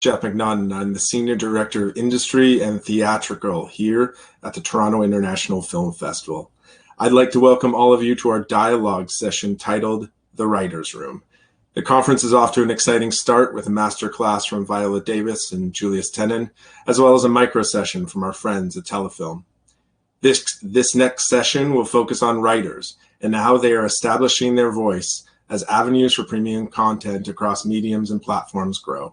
Jeff McNaughton. I'm the Senior Director of Industry and Theatrical here at the Toronto International Film Festival. I'd like to welcome all of you to our dialogue session titled The Writer's Room. The conference is off to an exciting start with a masterclass from Viola Davis and Julius Tenen, as well as a micro session from our friends at Telefilm. This next session will focus on writers and how they are establishing their voice as avenues for premium content across mediums and platforms grow.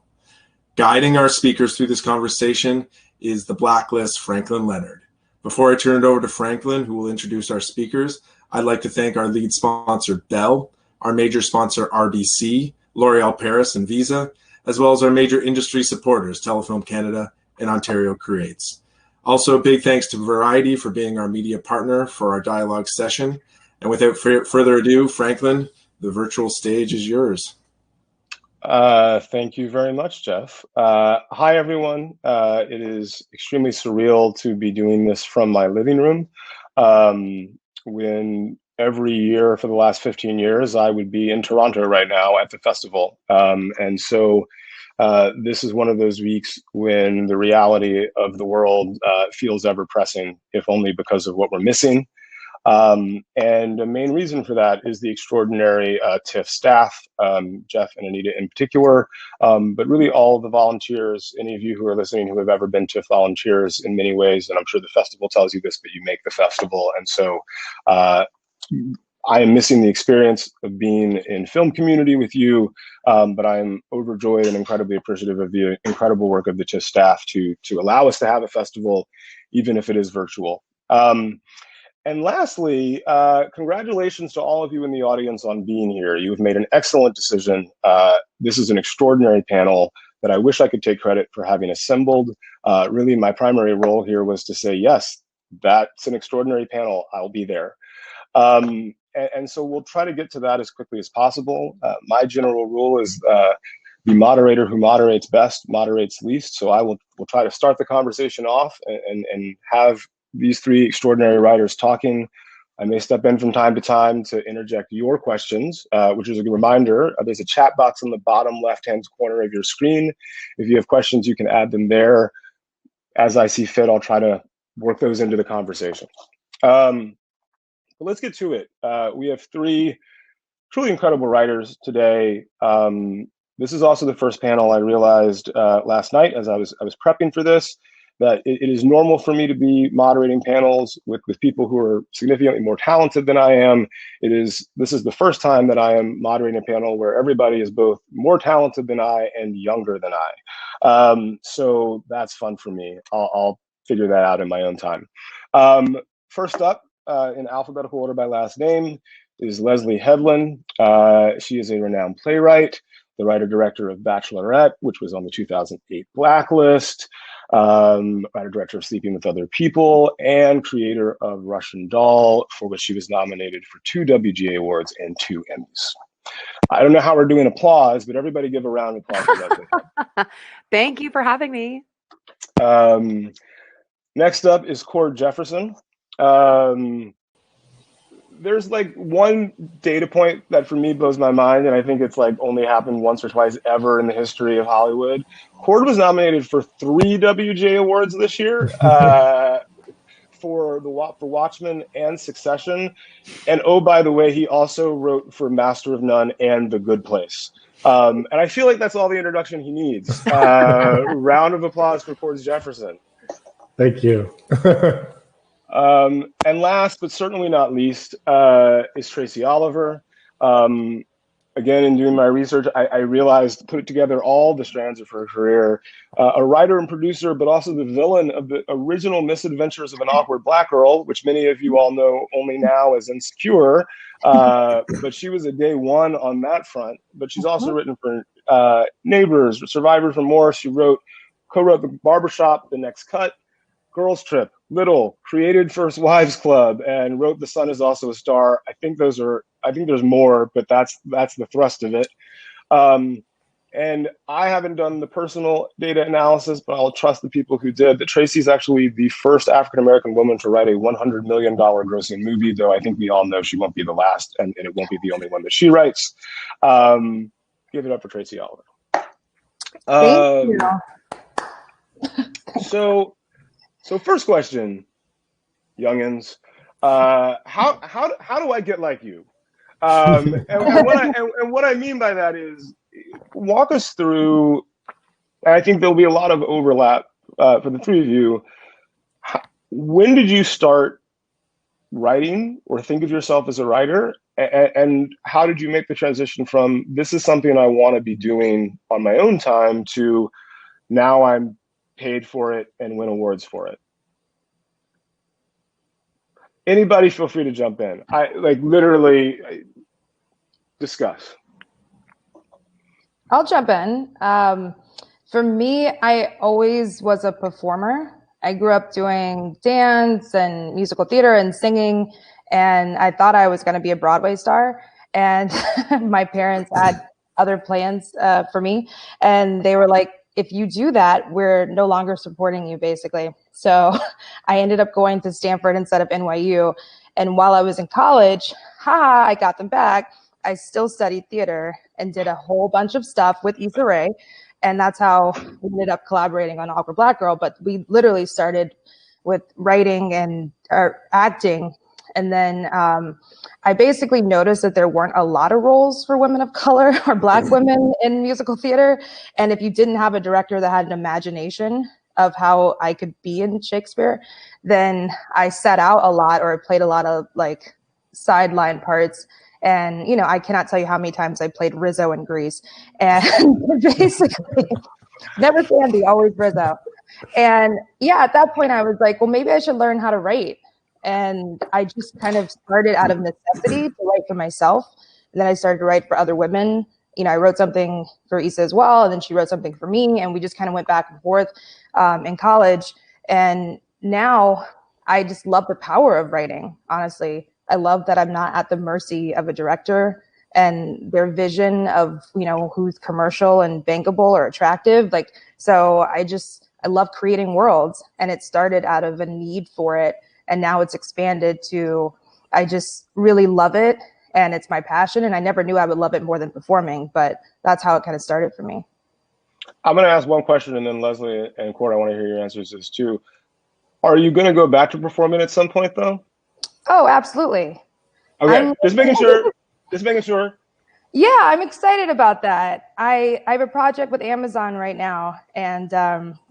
Guiding our speakers through this conversation is the Blacklist Franklin Leonard. Before I turn it over to Franklin, who will introduce our speakers, I'd like to thank our lead sponsor, Bell, our major sponsor, RBC, L'Oreal Paris, and Visa, as well as our major industry supporters, Telefilm Canada and Ontario Creates. Also, a big thanks to Variety for being our media partner for our dialogue session. And without further ado, Franklin, the virtual stage is yours. Thank you very much, Jeff. Hi, everyone. It is extremely surreal to be doing this from my living room. When every year for the last 15 years, I would be in Toronto right now at the festival. And so this is one of those weeks when the reality of the world feels ever pressing, if only because of what we're missing. And the main reason for that is the extraordinary TIFF staff, Jeff and Anita in particular, but really all of the volunteers, any of you who are listening who have ever been TIFF volunteers in many ways, and I'm sure the festival tells you this, but you make the festival. And so I am missing the experience of being in film community with you, but I am overjoyed and incredibly appreciative of the incredible work of the TIFF staff to allow us to have a festival, even if it is virtual. And lastly, congratulations to all of you in the audience on being here. You've made an excellent decision. This is an extraordinary panel that I wish I could take credit for having assembled. Really, my primary role here was to say, yes, that's an extraordinary panel. I'll be there. And so we'll try to get to that as quickly as possible. My general rule is the moderator who moderates best moderates least. So we'll try to start the conversation off and have these three extraordinary writers talking. I may step in from time to time to interject your questions, which is a good reminder. There's a chat box in the bottom left-hand corner of your screen. If you have questions, you can add them there. As I see fit, I'll try to work those into the conversation. But let's get to it. We have three truly incredible writers today. This is also the first panel I realized last night as I was prepping for this, that it is normal for me to be moderating panels with people who are significantly more talented than I am. This is the first time that I am moderating a panel where everybody is both more talented than I and younger than I. So that's fun for me. I'll figure that out in my own time. First up, in alphabetical order by last name, is Leslye Headland. She is a renowned playwright, the writer-director of Bachelorette, which was on the 2008 Blacklist, writer-director of Sleeping with Other People, and creator of Russian Doll, for which she was nominated for 2 WGA Awards and 2 Emmys. I don't know how we're doing applause, but everybody give a round of applause for Leslye. Thank you for having me. Next up is Cord Jefferson. There's like one data point that for me blows my mind, and I think it's like only happened once or twice ever in the history of Hollywood. Cord was nominated for 3 WGA Awards this year for Watchmen and Succession. And oh, by the way, he also wrote for Master of None and The Good Place. And I feel like that's all the introduction he needs. Round of applause for Cord Jefferson. Thank you. And last, but certainly not least, is Tracy Oliver. Again, in doing my research, I realized, put together all the strands of her career, a writer and producer, but also the villain of the original Misadventures of an Awkward Black Girl, which many of you all know only now as Insecure. But she was a day one on that front. But she's also written for Neighbors, Survivor's Remorse. She co-wrote The Barbershop, The Next Cut, Girls Trip, Little, created First Wives Club, and wrote The Sun Is Also a Star. I think there's more, but that's the thrust of it. And I haven't done the personal data analysis, but I'll trust the people who did. That Tracy's actually the first African-American woman to write a $100 million grossing movie, though I think we all know she won't be the last, and it won't be the only one that she writes. Give it up for Tracy Oliver. Thank you. So first question, youngins, how do I get like you? And what I mean by that is, walk us through. And I think there'll be a lot of overlap for the three of you. When did you start writing or think of yourself as a writer? And how did you make the transition from this is something I want to be doing on my own time to now I'm paid for it and win awards for it? Anybody feel free to jump in. I literally discuss. I'll jump in. For me, I always was a performer. I grew up doing dance and musical theater and singing, and I thought I was going to be a Broadway star. And my parents had other plans for me, and they were like, if you do that, we're no longer supporting you, basically. So I ended up going to Stanford instead of NYU. And while I was in college, I got them back. I still studied theater and did a whole bunch of stuff with Issa Rae. And that's how we ended up collaborating on Awkward Black Girl. But we literally started with writing and acting. And then I basically noticed that there weren't a lot of roles for women of color or Black women in musical theater. And if you didn't have a director that had an imagination of how I could be in Shakespeare, then I set out a lot, or I played a lot of like sideline parts. And, you know, I cannot tell you how many times I played Rizzo in Grease. And basically, never Sandy, always Rizzo. And yeah, at that point, I was like, well, maybe I should learn how to write. And I just kind of started out of necessity to write for myself. And then I started to write for other women. You know, I wrote something for Issa as well, and then she wrote something for me. And we just kind of went back and forth in college. And now I just love the power of writing, honestly. I love that I'm not at the mercy of a director and their vision of, you know, who's commercial and bankable or attractive. Like, so I love creating worlds, and it started out of a need for it. And now it's expanded to, I just really love it, and it's my passion. And I never knew I would love it more than performing, but that's how it kind of started for me. I'm going to ask one question, and then Leslye and Cord, I want to hear your answers to this too. Are you going to go back to performing at some point, though? Oh, absolutely. Okay, just making sure. Yeah, I'm excited about that. I have a project with Amazon right now, and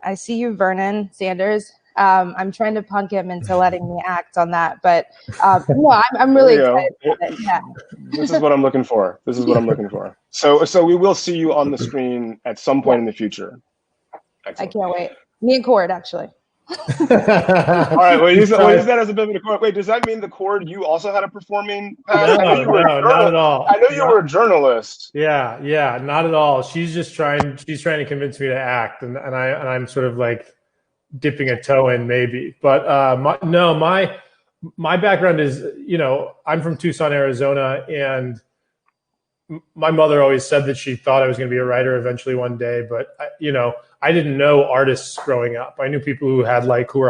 I see you, Vernon Sanders. I'm trying to punk him into letting me act on that, but no, I'm really excited about it. Yeah. This is what I'm looking for. So we will see you on the screen at some point in the future. Excellent. I can't wait. Me and Cord, actually. All right. Well, use that as a bit of a cord. Wait, does that mean the Cord you also had a performing past? No, not at all. I know you were a journalist. Yeah, not at all. She's trying to convince me to act, and I'm sort of like dipping a toe in maybe. But my background is, you know, I'm from Tucson, Arizona, and my mother always said that she thought I was going to be a writer eventually one day, but I didn't know artists growing up. I knew people who were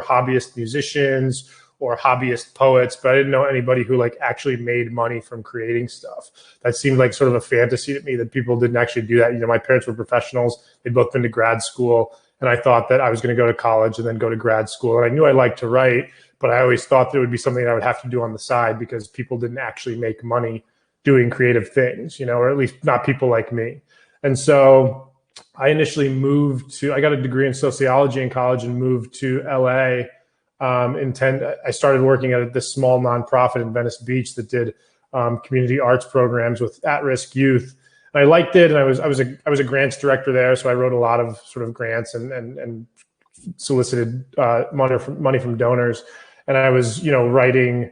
hobbyist musicians or hobbyist poets, but I didn't know anybody who actually made money from creating stuff. That seemed like sort of a fantasy to me, that people didn't actually do that. You know, my parents were professionals. They'd both been to grad school, and I thought that I was going to go to college and then go to grad school. And I knew I liked to write, but I always thought that it would be something I would have to do on the side because people didn't actually make money doing creative things, you know, or at least not people like me. And so I initially I got a degree in sociology in college and moved to LA. I started working at this small nonprofit in Venice Beach that did community arts programs with at-risk youth. And I liked it, and I was a grants director there, so I wrote a lot of sort of grants and solicited money from donors. And I was, writing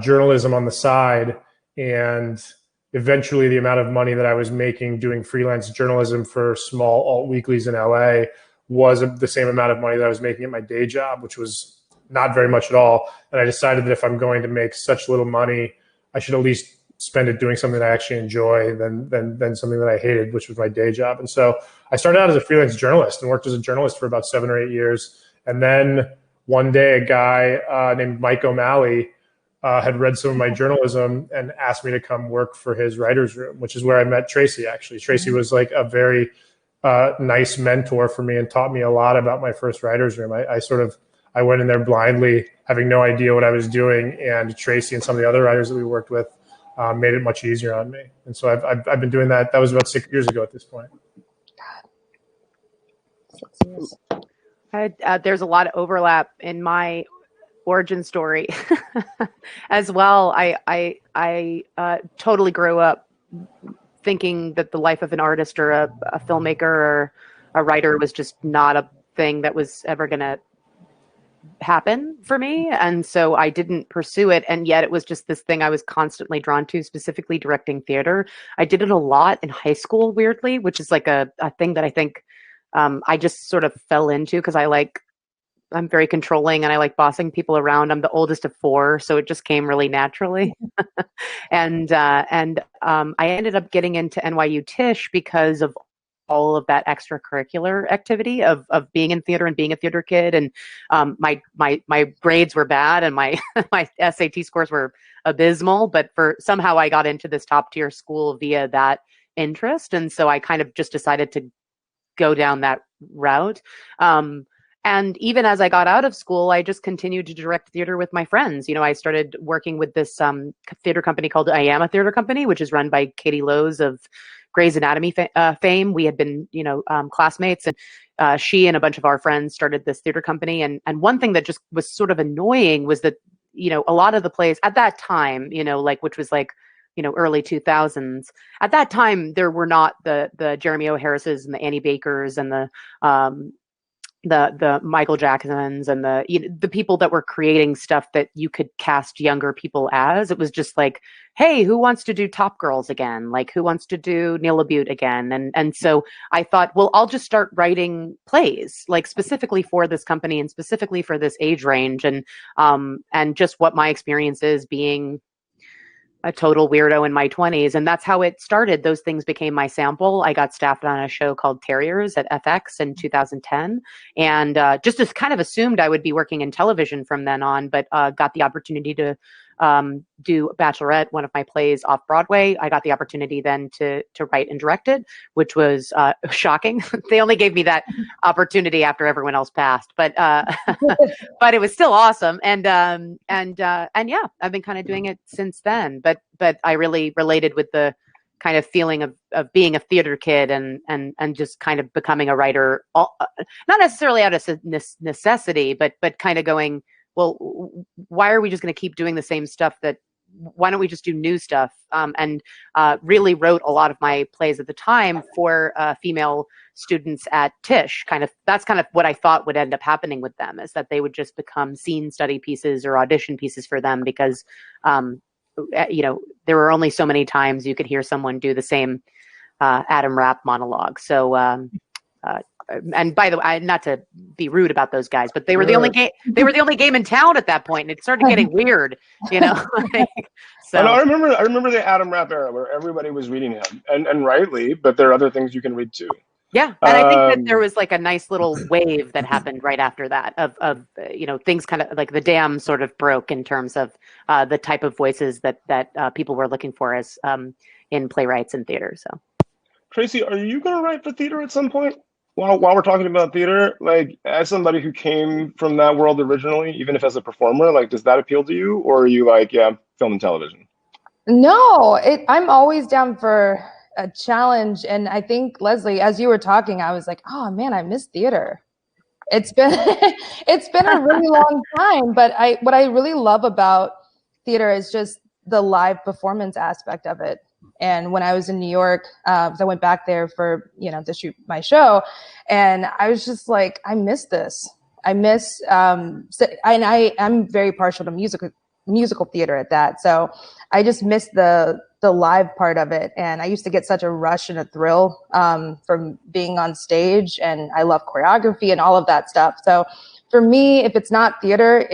journalism on the side. And eventually the amount of money that I was making doing freelance journalism for small alt weeklies in LA was the same amount of money that I was making at my day job, which was not very much at all. And I decided that if I'm going to make such little money, I should at least spend it doing something that I actually enjoy than something that I hated, which was my day job. And so I started out as a freelance journalist and worked as a journalist for about 7 or 8 years. And then one day a guy named Mike O'Malley had read some of my journalism and asked me to come work for his writer's room, which is where I met Tracy, actually. Tracy was like a very nice mentor for me and taught me a lot about my first writer's room. I went in there blindly, having no idea what I was doing, and Tracy and some of the other writers that we worked with made it much easier on me. And so I've been doing that. That was about 6 years ago at this point. There's a lot of overlap in my origin story as well. I totally grew up thinking that the life of an artist or a filmmaker or a writer was just not a thing that was ever going to happen for me. And so I didn't pursue it. And yet it was just this thing I was constantly drawn to, specifically directing theater. I did it a lot in high school, weirdly, which is like a thing that I think I just sort of fell into because I'm very controlling and I like bossing people around. I'm the oldest of 4, so it just came really naturally. and I ended up getting into NYU Tisch because of all of that extracurricular activity of being in theater and being a theater kid. And my grades were bad and my my SAT scores were abysmal, but somehow I got into this top tier school via that interest. And so I kind of just decided to go down that route. And even as I got out of school, I just continued to direct theater with my friends. I started working with this theater company called I Am a Theater Company, which is run by Katie Lowe's of Grey's Anatomy fame. We had been, classmates, and she and a bunch of our friends started this theater company. And one thing that just was sort of annoying was that, a lot of the plays at that time, which was like, early 2000s. At that time, there were not the Jeremy O'Harris's and the Annie Bakers and the Michael Jacksons and the people that were creating stuff that you could cast younger people as. It was just like, hey, who wants to do Top Girls again? Like, who wants to do Neil LaBute again? And so I thought, well, I'll just start writing plays, like specifically for this company and specifically for this age range, and just what my experience is being a total weirdo in my 20s. And that's how it started. Those things became my sample. I got staffed on a show called Terriers at FX in 2010. And just kind of assumed I would be working in television from then on, but got the opportunity to do Bachelorette, one of my plays off Broadway. I got the opportunity then to write and direct it, which was shocking. They only gave me that opportunity after everyone else passed, but but it was still awesome. And yeah, I've been kind of doing it since then. But I really related with the kind of feeling of being a theater kid and just kind of becoming a writer, not necessarily out of necessity, but kind of going, well, why are we just going to keep doing the same stuff? Why don't we just do new stuff? And really wrote a lot of my plays at the time for female students at Tisch. That's kind of what I thought would end up happening with them, is that they would just become scene study pieces or audition pieces for them, because there were only so many times you could hear someone do the same Adam Rapp monologue. So and by the way, not to be rude about those guys, but they were the only game. They were the only game in town at that point, and it started getting weird, So I remember the Adam Rapp era where everybody was reading him, and rightly, but there are other things you can read too. Yeah, and I think that there was like a nice little wave that happened right after that of things kind of like the dam sort of broke in terms of the type of voices that people were looking for as in playwrights and theater. So, Tracy, are you going to write for theater at some point? While we're talking about theater, like as somebody who came from that world originally, even if as a performer, like does that appeal to you, or are you like, yeah, film and television? No, I'm always down for a challenge. And I think, Leslye, as you were talking, I was like, oh man, I miss theater. It's been it's been a really long time, but what I really love about theater is just the live performance aspect of it. And when I was in New York, I went back there for, to shoot my show, and I was just like, I miss this. I miss, and I'm very partial to musical theater at that. So I just miss the live part of it. And I used to get such a rush and a thrill from being on stage, and I love choreography and all of that stuff. So for me, if it's not theater,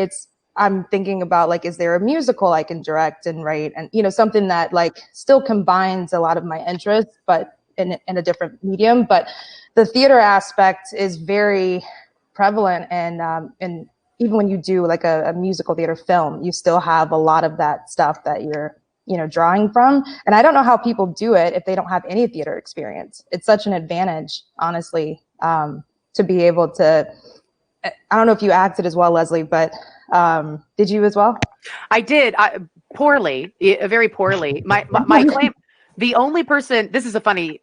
I'm thinking about like, is there a musical I can direct and write, and something that like still combines a lot of my interests, but in a different medium. But the theater aspect is very prevalent, and even when you do like a musical theater film, you still have a lot of that stuff that you're drawing from. And I don't know how people do it if they don't have any theater experience. It's such an advantage, honestly, to be able to, I don't know if you acted as well, Leslye, but did you as well? I did. Poorly, very poorly. My claim, the only person, this is a funny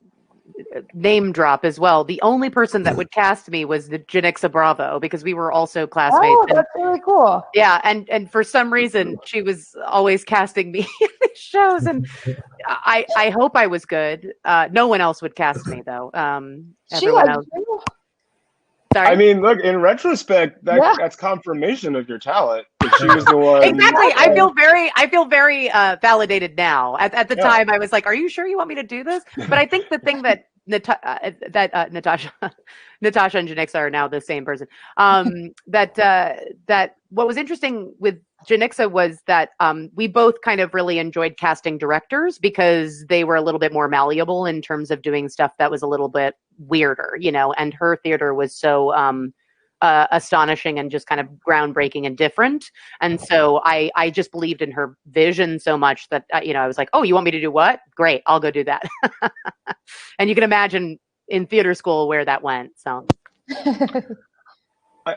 name drop as well. The only person that would cast me was the Janixa Bravo, because we were also classmates. Oh, that's really cool. Yeah, and for some reason she was always casting me in these shows, and I hope I was good. No one else would cast me though. Everyone else. Sorry? I mean, look, in retrospect, that's confirmation of your talent. That she was the one. Exactly. I feel very validated now. At the time, I was like, "Are you sure you want me to do this?" But I think the thing that Natasha and Janixa are now the same person. That what was interesting with Janixa was that we both kind of really enjoyed casting directors because they were a little bit more malleable in terms of doing stuff that was a little bit weirder, and her theater was so astonishing and just kind of groundbreaking and different. And so I just believed in her vision so much that, I was like, oh, you want me to do what? Great, I'll go do that. And you can imagine in theater school where that went. So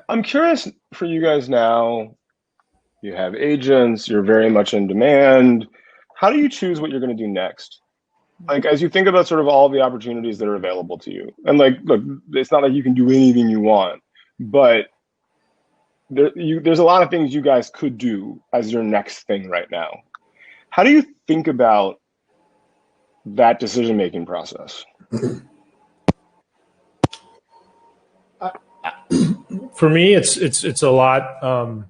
I'm curious for you guys now. You have agents, you're very much in demand. How do you choose what you're going to do next? Like, as you think about sort of all the opportunities that are available to you, and like, look, it's not like you can do anything you want, but there's a lot of things you guys could do as your next thing right now. How do you think about that decision-making process? For me, it's a lot.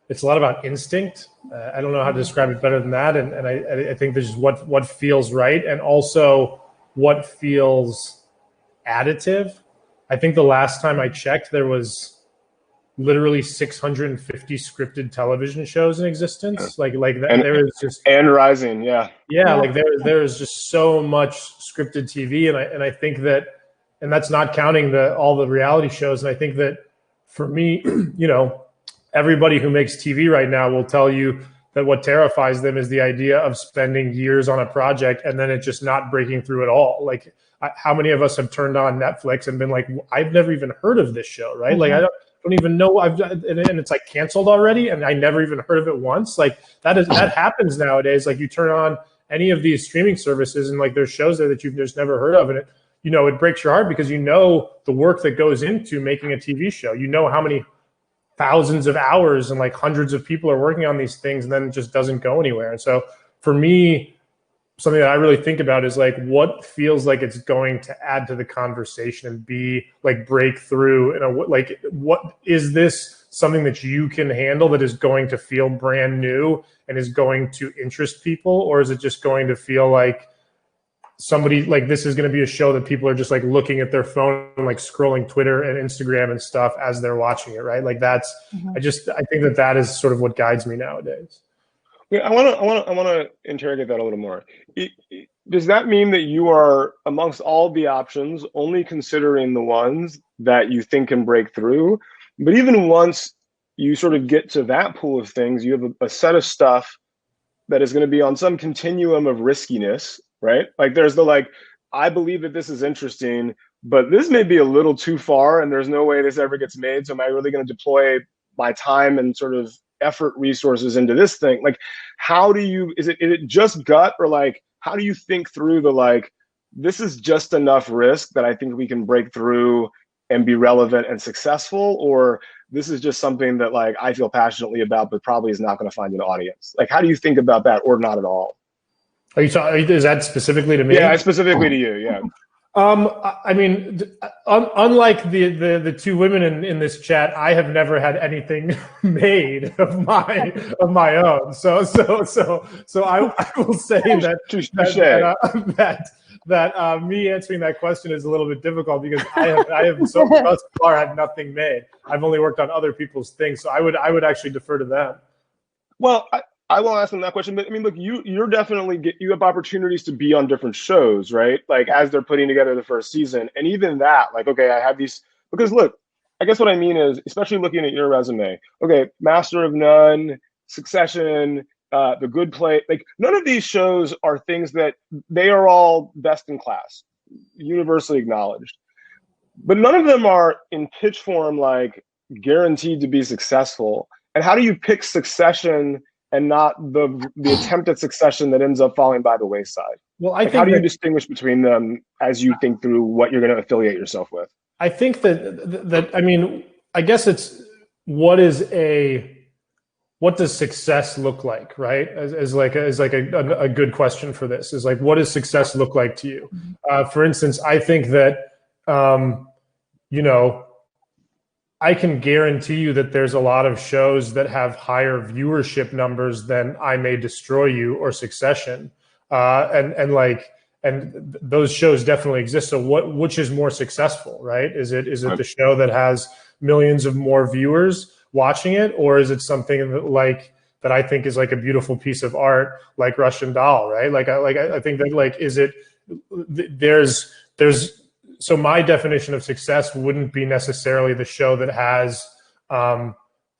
It's a lot about instinct. I don't know how to describe it better than that. And I think there's what feels right, and also what feels additive. I think the last time I checked, there was literally 650 scripted television shows in existence. Like that, and, there is just and rising, yeah. Like there is just so much scripted TV, and I think that, and that's not counting all the reality shows. And I think that for me, everybody who makes TV right now will tell you that what terrifies them is the idea of spending years on a project and then it just not breaking through at all. Like, how many of us have turned on Netflix and been like, I've never even heard of this show, right? Mm-hmm. Like, I don't even know and it's like canceled already, and I never even heard of it once. Like, that happens nowadays. Like, you turn on any of these streaming services and like there's shows there that you've just never heard of, and it breaks your heart because the work that goes into making a TV show. How many thousands of hours and like hundreds of people are working on these things, and then it just doesn't go anywhere. And so for me, something that I really think about is like, what feels like it's going to add to the conversation and be like breakthrough. Like, what is this something that you can handle that is going to feel brand new and is going to interest people? Or is it just going to feel like somebody, like, this is going to be a show that people are just like looking at their phone and like scrolling Twitter and Instagram and stuff as they're watching it, right? Like, that's, I think that is sort of what guides me nowadays. Yeah, I want to interrogate that a little more. Does that mean that you are, amongst all the options, only considering the ones that you think can break through? But even once you sort of get to that pool of things, you have a set of stuff that is going to be on some continuum of riskiness, right? Like, there's I believe that this is interesting, but this may be a little too far and there's no way this ever gets made. So am I really going to deploy my time and sort of effort resources into this thing? Like, how do you, is it just gut, or like, how do you think through this is just enough risk that I think we can break through and be relevant and successful, or this is just something that like I feel passionately about but probably is not going to find an audience? Like, how do you think about that, or not at all? Are you talking, is that specifically to me? Yeah, specifically to you, yeah. I mean, unlike the two women in this chat, I have never had anything made of my own. So I will say that me answering that question is a little bit difficult because I have so far had nothing made. I've only worked on other people's things, so I would actually defer to them. Well, I won't ask them that question, but I mean, look, you're definitely you have opportunities to be on different shows, right? Like, as they're putting together the first season, and even that, like, okay, I have these, because look, I guess what I mean is, especially looking at your resume, okay, Master of None, Succession, The Good Place. Like, none of these shows are things that they are all best in class, universally acknowledged. But none of them are in pitch form like guaranteed to be successful. And how do you pick Succession and not the attempt at Succession that ends up falling by the wayside? Well, like, how do you distinguish between them as you think through what you're going to affiliate yourself with? I think that I mean, I guess it's what does success look like, right? As like a good question for this is like, what does success look like to you? For instance, I think that you know, I can guarantee you that there's a lot of shows that have higher viewership numbers than I May Destroy You or Succession, and those shows definitely exist. So which is more successful, right? Is it the show that has millions of more viewers watching it, or is it something that I think is like a beautiful piece of art, like Russian Doll, right? I think that like, is it there's so my definition of success wouldn't be necessarily the show that has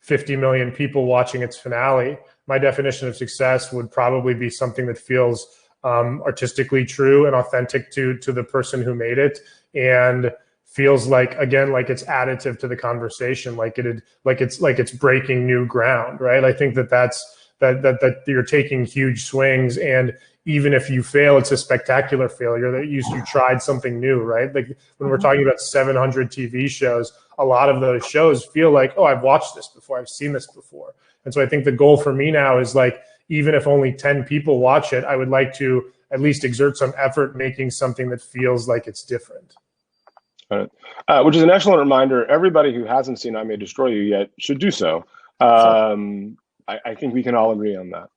50 million people watching its finale. My definition of success would probably be something that feels artistically true and authentic to the person who made it, and feels like, again, like it's additive to the conversation, like it's breaking new ground, right? I think that you're taking huge swings, and even if you fail, it's a spectacular failure that you tried something new, right? Like when we're talking about 700 TV shows, a lot of those shows feel like, oh, I've watched this before, I've seen this before. And so I think the goal for me now is like, even if only 10 people watch it, I would like to at least exert some effort making something that feels like it's different. Which is an excellent reminder. Everybody who hasn't seen I May Destroy You yet should do so. I think we can all agree on that.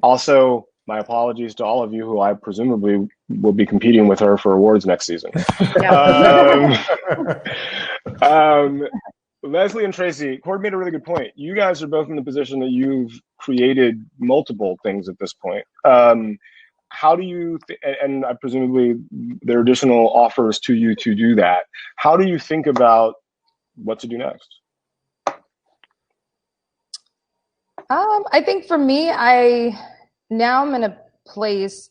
Also, my apologies to all of you who I presumably will be competing with her for awards next season. Leslye and Tracy, Cord made a really good point. You guys are both in the position that you've created multiple things at this point. How do you, and presumably there are additional offers to you to do that. How do you think about what to do next? I think for me, now I'm in a place,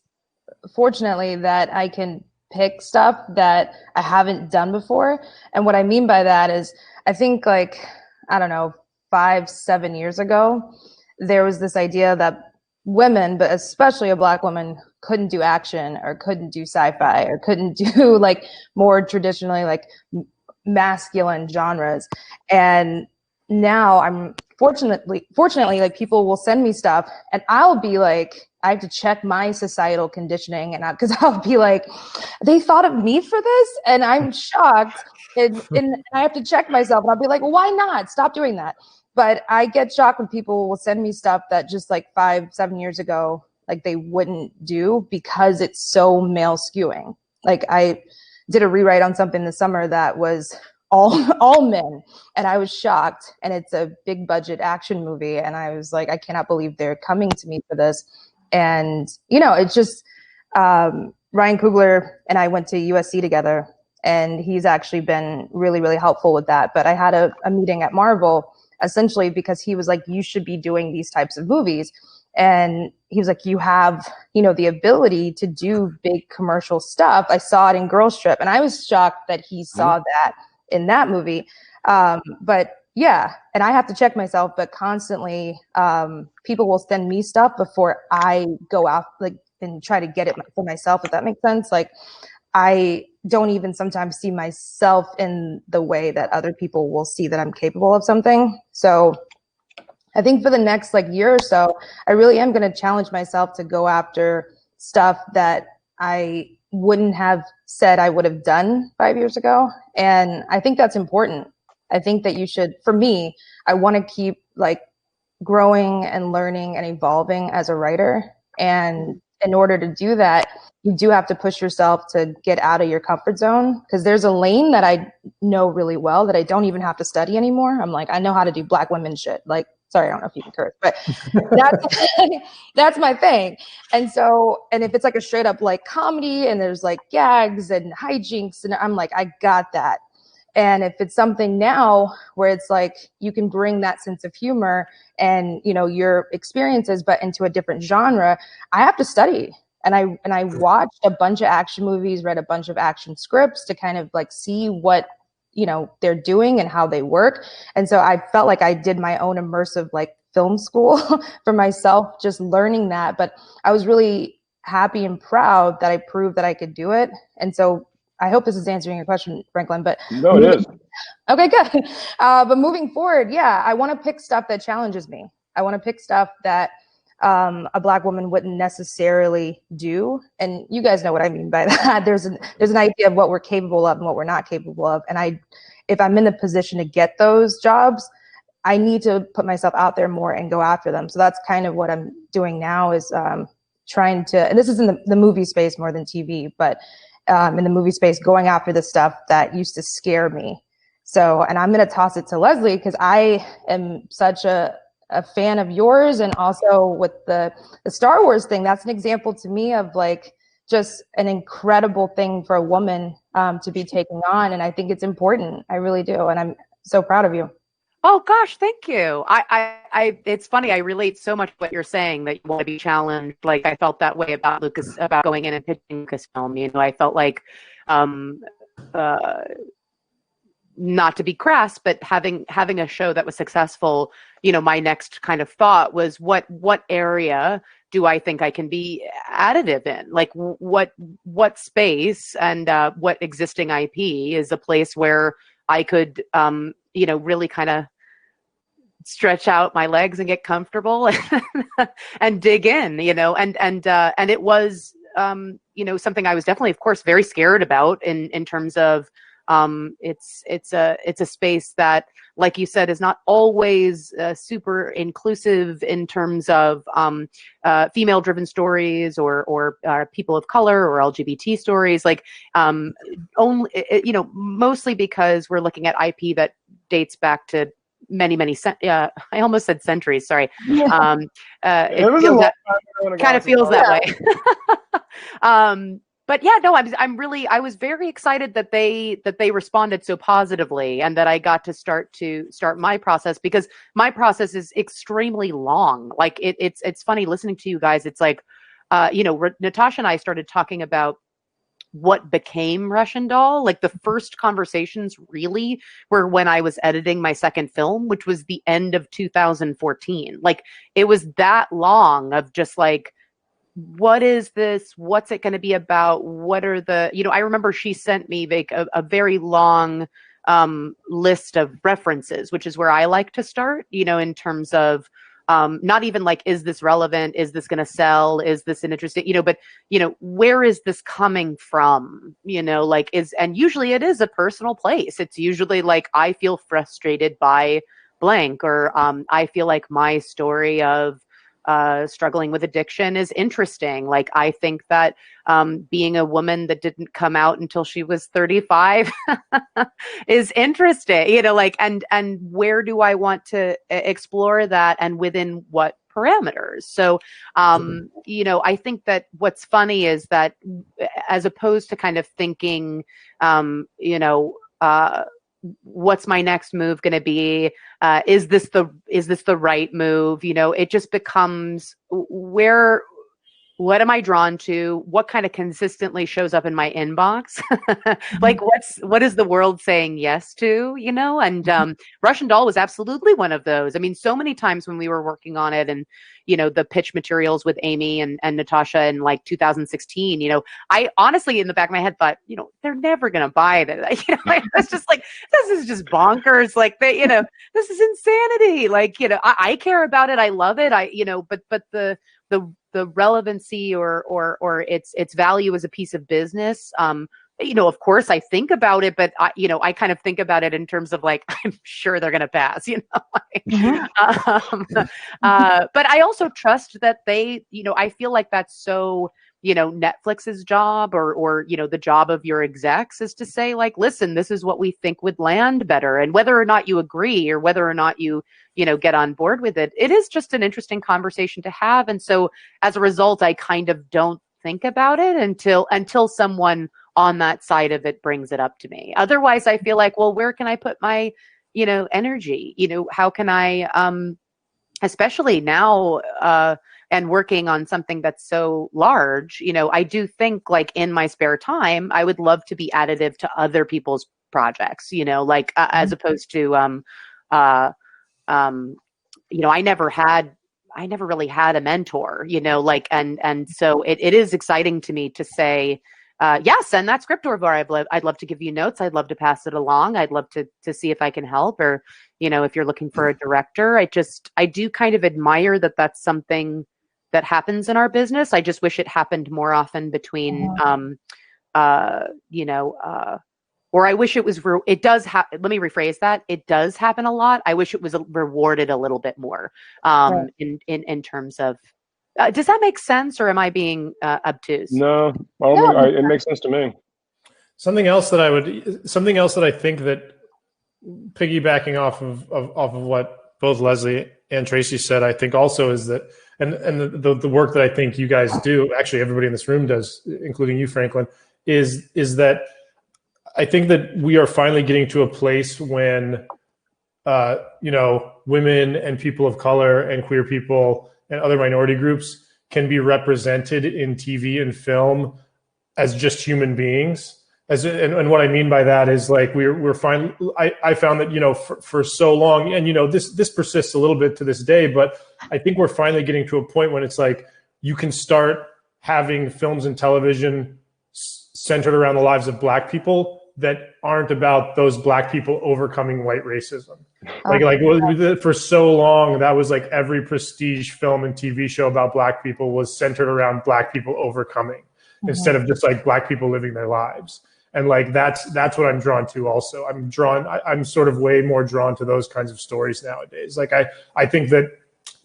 fortunately, that I can pick stuff that I haven't done before. And what I mean by that is, I think like, I don't know, 5-7 years ago, there was this idea that women, but especially a Black woman, couldn't do action or couldn't do sci-fi or couldn't do like more traditionally like masculine genres. And now I'm fortunately like people will send me stuff and I'll be like, I have to check my societal conditioning, and because I'll be like, they thought of me for this, and I'm shocked, and I have to check myself, and I'll be like, well, why not? Stop doing that. But I get shocked when people will send me stuff that just like 5-7 years ago, like they wouldn't do because it's so male skewing. Like I did a rewrite on something this summer that was all men, and I was shocked, and it's a big budget action movie, and I was like, I cannot believe they're coming to me for this. And you know, it's just Ryan Coogler and I went to USC together, and he's actually been really, really helpful with that. But I had a meeting at Marvel essentially because he was like, you should be doing these types of movies. And he was like, you have, you know, the ability to do big commercial stuff. I saw it in Girls Trip, and I was shocked that he saw that in that movie. But yeah, and I have to check myself, but constantly people will send me stuff before I go out like and try to get it for myself, if that makes sense. Like I don't even sometimes see myself in the way that other people will see that I'm capable of something. So I think for the next like year or so, I really am going to challenge myself to go after stuff that I wouldn't have said I would have done 5 years ago. And I think that's important. I think that you should, for me, I want to keep like growing and learning and evolving as a writer. And in order to do that, you do have to push yourself to get out of your comfort zone, because there's a lane that I know really well that I don't even have to study anymore. I'm like, I know how to do Black women shit. Like, sorry, I don't know if you can curse, but that's my thing. And so, and if it's like a straight up like comedy and there's like gags and hijinks, and I'm like, I got that. And if it's something now where it's like you can bring that sense of humor and, you know, your experiences, but into a different genre, I have to study. And I watched a bunch of action movies, read a bunch of action scripts to kind of like see what, you know, they're doing and how they work. And so I felt like I did my own immersive like film school for myself, just learning that. But I was really happy and proud that I proved that I could do it. And so I hope this is answering your question, Franklin, but no, it is. Okay, good. But moving forward, yeah, I want to pick stuff that challenges me. I want to pick stuff that a Black woman wouldn't necessarily do. And you guys know what I mean by that. There's an idea of what we're capable of and what we're not capable of. And if I'm in the position to get those jobs, I need to put myself out there more and go after them. So that's kind of what I'm doing now is trying to, and this is in the movie space more than TV, but in the movie space, going after the stuff that used to scare me. So, and I'm going to toss it to Leslye because I am such a fan of yours, and also with the Star Wars thing, that's an example to me of like just an incredible thing for a woman to be taking on. And I think it's important. I really do. And I'm so proud of you. Oh gosh, thank you. It's funny. I relate so much to what you're saying that you want to be challenged. Like I felt that way about Lucas, about going in and pitching Lucasfilm. You know, I felt like, not to be crass, but having a show that was successful. You know, my next kind of thought was what area do I think I can be additive in? Like what space and what existing IP is a place where I could, you know, really kind of stretch out my legs and get comfortable and dig in, you know, and it was, you know, something I was definitely, of course, very scared about in terms of, it's a space that, like you said, is not always super inclusive in terms of female-driven stories or people of color or LGBT stories. Like only, you know, mostly because we're looking at IP that dates back to many I almost said centuries. Sorry. It kind of feels that way. But yeah, no, I was very excited that they responded so positively, and that I got to start my process, because my process is extremely long. Like it's funny listening to you guys. It's like, you know, Natasha and I started talking about what became Russian Doll. Like the first conversations really were when I was editing my second film, which was the end of 2014. Like it was that long of just like, what is this? What's it going to be about? What are the, you know, I remember she sent me like a very long list of references, which is where I like to start, you know, in terms of not even like, is this relevant? Is this going to sell? Is this an interesting, you know, but, you know, where is this coming from? You know, like and usually it is a personal place. It's usually like, I feel frustrated by blank, or I feel like my story of struggling with addiction is interesting. Like I think that being a woman that didn't come out until she was 35 is interesting, you know, like, and where do I want to explore that, and within what parameters? So, you know, I think that what's funny is that as opposed to kind of thinking, you know, what's my next move going to be? Is this the right move? You know, it just becomes what am I drawn to? What kind of consistently shows up in my inbox? Like what is the world saying yes to, you know? And Russian Doll was absolutely one of those. I mean, so many times when we were working on it, and, you know, the pitch materials with Amy and Natasha in like 2016, you know, I honestly in the back of my head thought, you know, they're never going to buy it. You know, I was just like, this is just bonkers. Like they, you know, this is insanity. Like, you know, I care about it. I love it. You know, but the relevancy or its value as a piece of business, you know, of course I think about it, but you know, I kind of think about it in terms of like, I'm sure they're going to pass, you know, like, but I also trust that they, you know, I feel like that's so, you know, Netflix's job or, you know, the job of your execs is to say like, listen, this is what we think would land better. And whether or not you agree or whether or not you know, get on board with it, it is just an interesting conversation to have. And so as a result, I kind of don't think about it until someone on that side of it brings it up to me. Otherwise, I feel like, well, where can I put my, energy? How can I, especially now, and working on something that's so large, I do think like in my spare time, I would love to be additive to other people's projects, like as opposed to, I never really had a mentor, like, and so it is exciting to me to say, yes, send that script over. I'd love to give you notes. I'd love to pass it along. I'd love to see if I can help, or, if you're looking for a director. I do kind of admire that that's something that happens in our business. I just wish it happened more often between, or I wish it was, it does let me rephrase that. It does happen a lot. I wish it was rewarded a little bit more, in terms of, does that make sense, or am I being obtuse? No, it makes sense to me. Something else that I think that, piggybacking off of what both Leslye and Tracy said, I think also is that, and the work that I think you guys do, actually everybody in this room does, including you, Franklin, is that I think that we are finally getting to a place when, women and people of color and queer people and other minority groups can be represented in TV and film as just human beings. And what I mean by that is like we're fine. I found that for so long, and this persists a little bit to this day, but I think we're finally getting to a point when it's like you can start having films and television centered around the lives of Black people that aren't about those Black people overcoming white racism. For so long, that was like every prestige film and TV show about Black people was centered around Black people overcoming, instead of just like Black people living their lives. And like that's what I'm drawn to. Also, I'm sort of way more drawn to those kinds of stories nowadays. Like I think that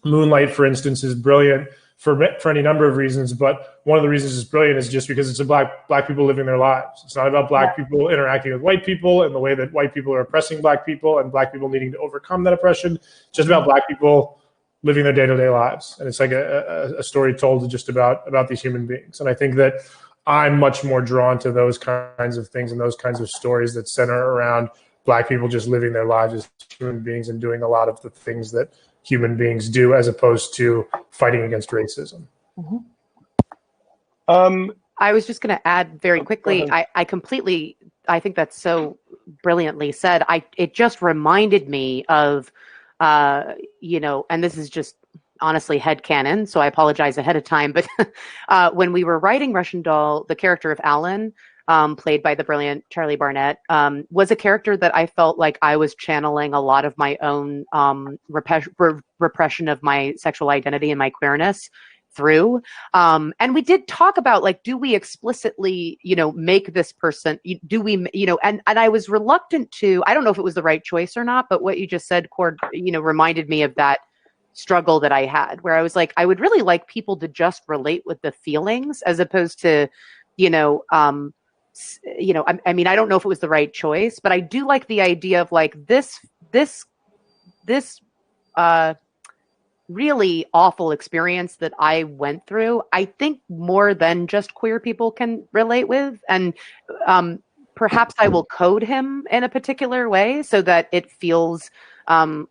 Moonlight, for instance, is brilliant for any number of reasons, but one of the reasons it's brilliant is just because it's black people living their lives. It's not about Black people interacting with white people and the way that white people are oppressing Black people and Black people needing to overcome that oppression. It's just about Black people living their day-to-day lives, and it's like a story told just about these human beings. And I think that I'm much more drawn to those kinds of things and those kinds of stories that center around Black people just living their lives as human beings and doing a lot of the things that human beings do, as opposed to fighting against racism. I was just going to add very quickly. I think that's so brilliantly said. It just reminded me of, and this is just honestly headcanon, so I apologize ahead of time, but when we were writing Russian Doll, the character of Alan, played by the brilliant Charlie Barnett, was a character that I felt like I was channeling a lot of my own repression of my sexual identity and my queerness through. And we did talk about, like, do we explicitly, make this person, do we, and I was reluctant to, I don't know if it was the right choice or not, but what you just said, Cord, reminded me of that struggle that I had, where I was like, I would really like people to just relate with the feelings, as opposed to, I mean, I don't know if it was the right choice, but I do like the idea of like this really awful experience that I went through. I think more than just queer people can relate with, and perhaps I will code him in a particular way so that it feels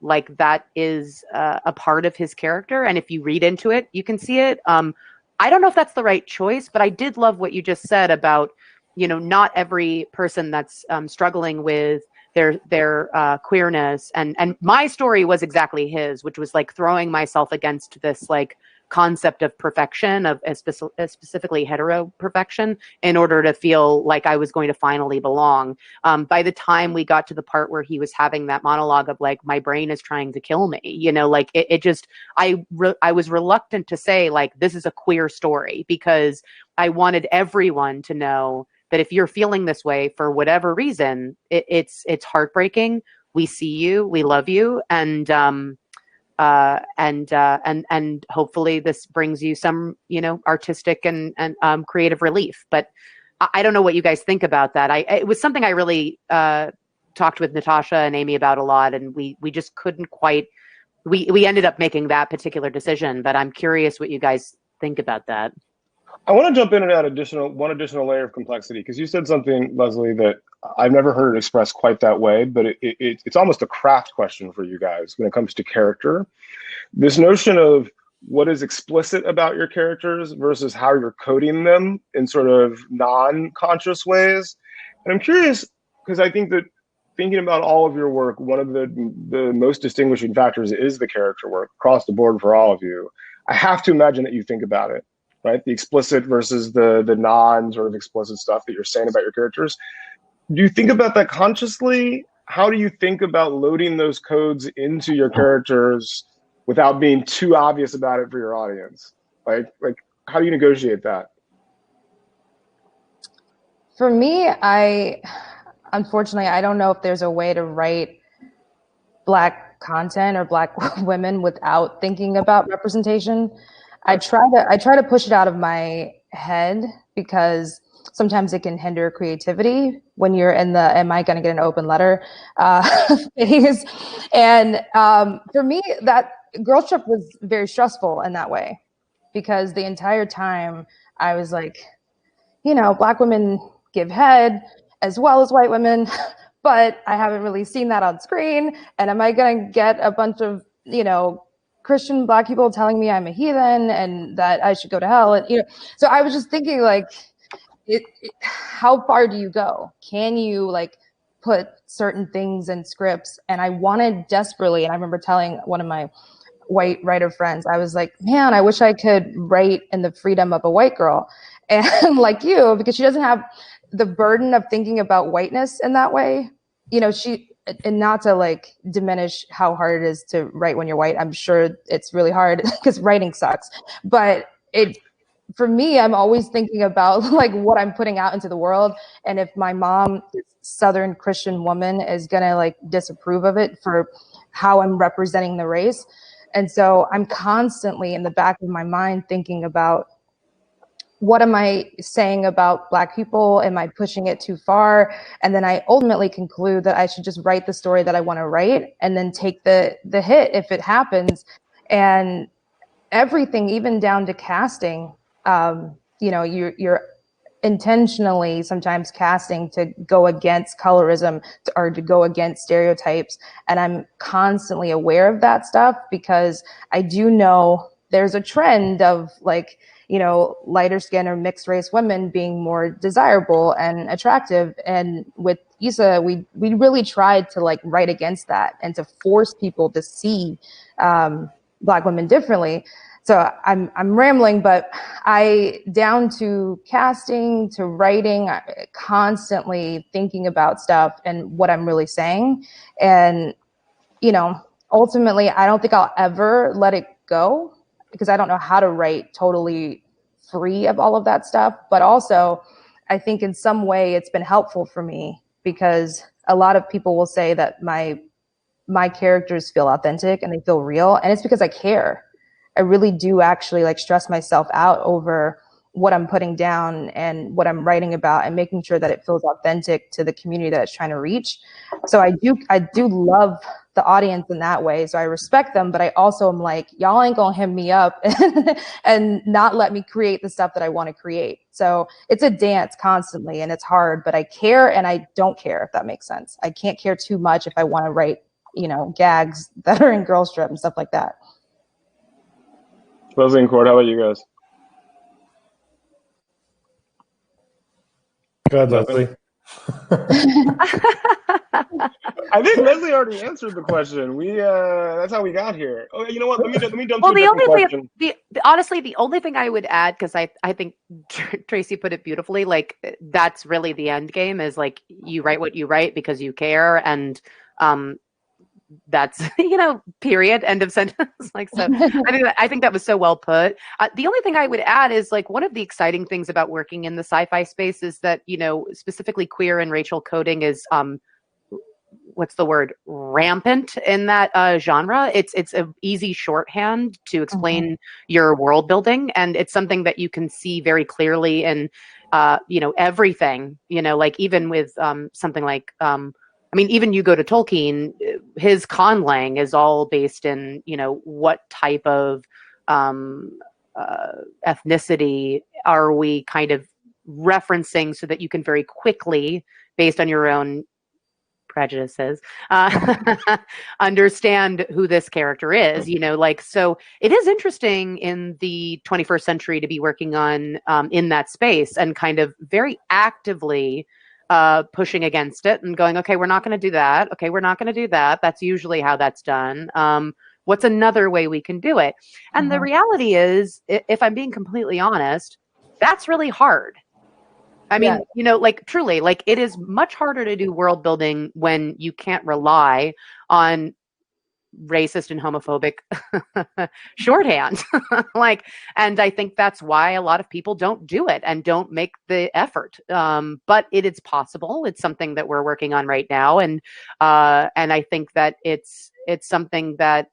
like that is a part of his character. And if you read into it, you can see it. I don't know if that's the right choice, but I did love what you just said about, not every person that's struggling with their queerness. And my story was exactly his, which was like throwing myself against this like concept of perfection, of specifically hetero perfection, in order to feel like I was going to finally belong. By the time we got to the part where he was having that monologue of like, my brain is trying to kill me, like it just, I was reluctant to say like, this is a queer story, because I wanted everyone to know that if you're feeling this way for whatever reason, it's heartbreaking. We see you, we love you, and hopefully this brings you some, artistic and creative relief. But I don't know what you guys think about that. It was something I really talked with Natasha and Amy about a lot, and we just couldn't quite. We ended up making that particular decision. But I'm curious what you guys think about that. I want to jump in and add one additional layer of complexity, because you said something, Leslye, that I've never heard it expressed quite that way, but it's almost a craft question for you guys when it comes to character. This notion of what is explicit about your characters versus how you're coding them in sort of non-conscious ways. And I'm curious, because I think that thinking about all of your work, one of the most distinguishing factors is the character work across the board for all of you. I have to imagine that you think about it, right? The explicit versus the non sort of explicit stuff that you're saying about your characters. Do you think about that consciously? How do you think about loading those codes into your characters without being too obvious about it for your audience? Like how do you negotiate that? For me, unfortunately, I don't know if there's a way to write Black content or Black women without thinking about representation. I try to push it out of my head because sometimes it can hinder creativity when you're in the "am I going to get an open letter" phase. And for me, that Girls Trip was very stressful in that way, because the entire time I was like, Black women give head as well as white women, but I haven't really seen that on screen. And am I going to get a bunch of, Christian Black people telling me I'm a heathen and that I should go to hell? And, so I was just thinking, like, how far do you go? Can you put certain things in scripts? And I wanted desperately, and I remember telling one of my white writer friends, I was like, man, I wish I could write in the freedom of a white girl. And like you, because she doesn't have the burden of thinking about whiteness in that way. And not to diminish how hard it is to write when you're white. I'm sure it's really hard because writing sucks. But for me, I'm always thinking about what I'm putting out into the world. And if my mom, Southern Christian woman, is gonna disapprove of it for how I'm representing the race. And so I'm constantly in the back of my mind thinking about, what am I saying about Black people? Am I pushing it too far? And then I ultimately conclude that I should just write the story that I want to write and then take the hit if it happens. And everything, even down to casting, you're intentionally sometimes casting to go against colorism or to go against stereotypes. And I'm constantly aware of that stuff because I do know there's a trend of lighter skin or mixed race women being more desirable and attractive. And with Issa, we really tried to write against that and to force people to see Black women differently. So I'm rambling, but down to casting, to writing, constantly thinking about stuff and what I'm really saying. And, ultimately, I don't think I'll ever let it go because I don't know how to write totally free of all of that stuff. But also, I think in some way it's been helpful for me because a lot of people will say that my characters feel authentic and they feel real. And it's because I care. I really do actually stress myself out over what I'm putting down and what I'm writing about and making sure that it feels authentic to the community that it's trying to reach. So I do love the audience in that way. So I respect them, but I also am like, y'all ain't gonna hem me up and not let me create the stuff that I want to create. So it's a dance constantly and it's hard, but I care and I don't care, if that makes sense. I can't care too much if I want to write, gags that are in Girls Trip and stuff like that. Leslye and Cord, how about you guys? Go ahead, Leslye. I think Leslye already answered the question. That's how we got here. Oh, you know what? Let me jump to a different question. Honestly, the only thing I would add, because I think Tracy put it beautifully, that's really the end game is you write what you write because you care, and that's period, end of sentence. So I think that was so well put. The only thing I would add is one of the exciting things about working in the sci-fi space is that specifically queer and racial coding is what's the word, rampant in that genre. It's an easy shorthand to explain your world building, and it's something that you can see very clearly in everything. Even with something like even you go to Tolkien, his conlang is all based in, what type of ethnicity are we kind of referencing so that you can very quickly, based on your own prejudices, understand who this character is, like, so it is interesting in the 21st century to be working on in that space and kind of very actively pushing against it and going, okay, we're not going to do that. Okay, we're not going to do that. That's usually how that's done. What's another way we can do it? And the reality is, if I'm being completely honest, that's really hard. I mean, like truly, like it is much harder to do world building when you can't rely on racist and homophobic shorthand. And I think that's why a lot of people don't do it and don't make the effort. But it is possible. It's something that we're working on right now. And I think that it's something that